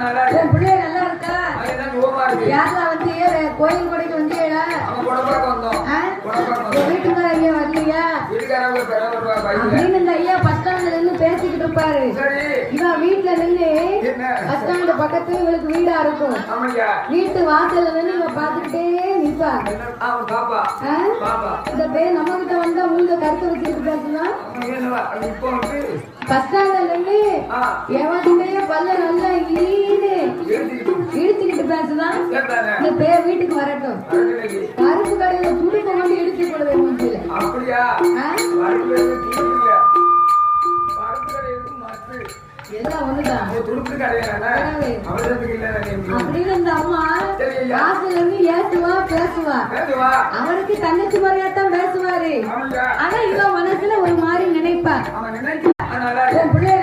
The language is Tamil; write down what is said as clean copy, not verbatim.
உன் பிள்ளை நல்லா இருக்கா? யாருல வந்து கோயில் கொடைக்கு வந்தீங்களா? வீட்டுக்கார ஐயா வரலையா அப்படின்னு இந்த ஐயா பஸ் ஸ்டாண்ட்ல நின்று பேசிக்கிட்டு இருப்பாரு. இவன் வீட்டுல நின்று பஸ் ஸ்டாண்ட் பக்கத்துல இவளுக்கு வீடா இருக்கும். வீட்டு வாசல்ல நின்று இவன் பாத்துக்கிட்டே நிப்பா. இந்த பேர் நம்ம கிட்ட வந்தா மூஞ்ச கருத்து வச்சுட்டு பேசலாம். பஸ் ஸ்டாண்ட்ல நின்று எவன்கிட்டயே பல்ல நல்லா இழுத்துக்கிட்டு பேசுதான். இந்த பேர் வீட்டுக்கு வரட்டும். கருப்பு கடையில துணி கொண்டு இடிச்சு போடுவேன். எல்லாம் ஒண்ணுதான் அப்படின்னு அந்த அம்மா வாசல்ல இருந்து ஏசுவா பேசுவா. அவருக்கு தங்கச்சி முறையாத்தான் பேசுவாரு. ஆனா இவன் மனசுல ஒரு மாதிரி நினைப்பா. உன் பிள்ளை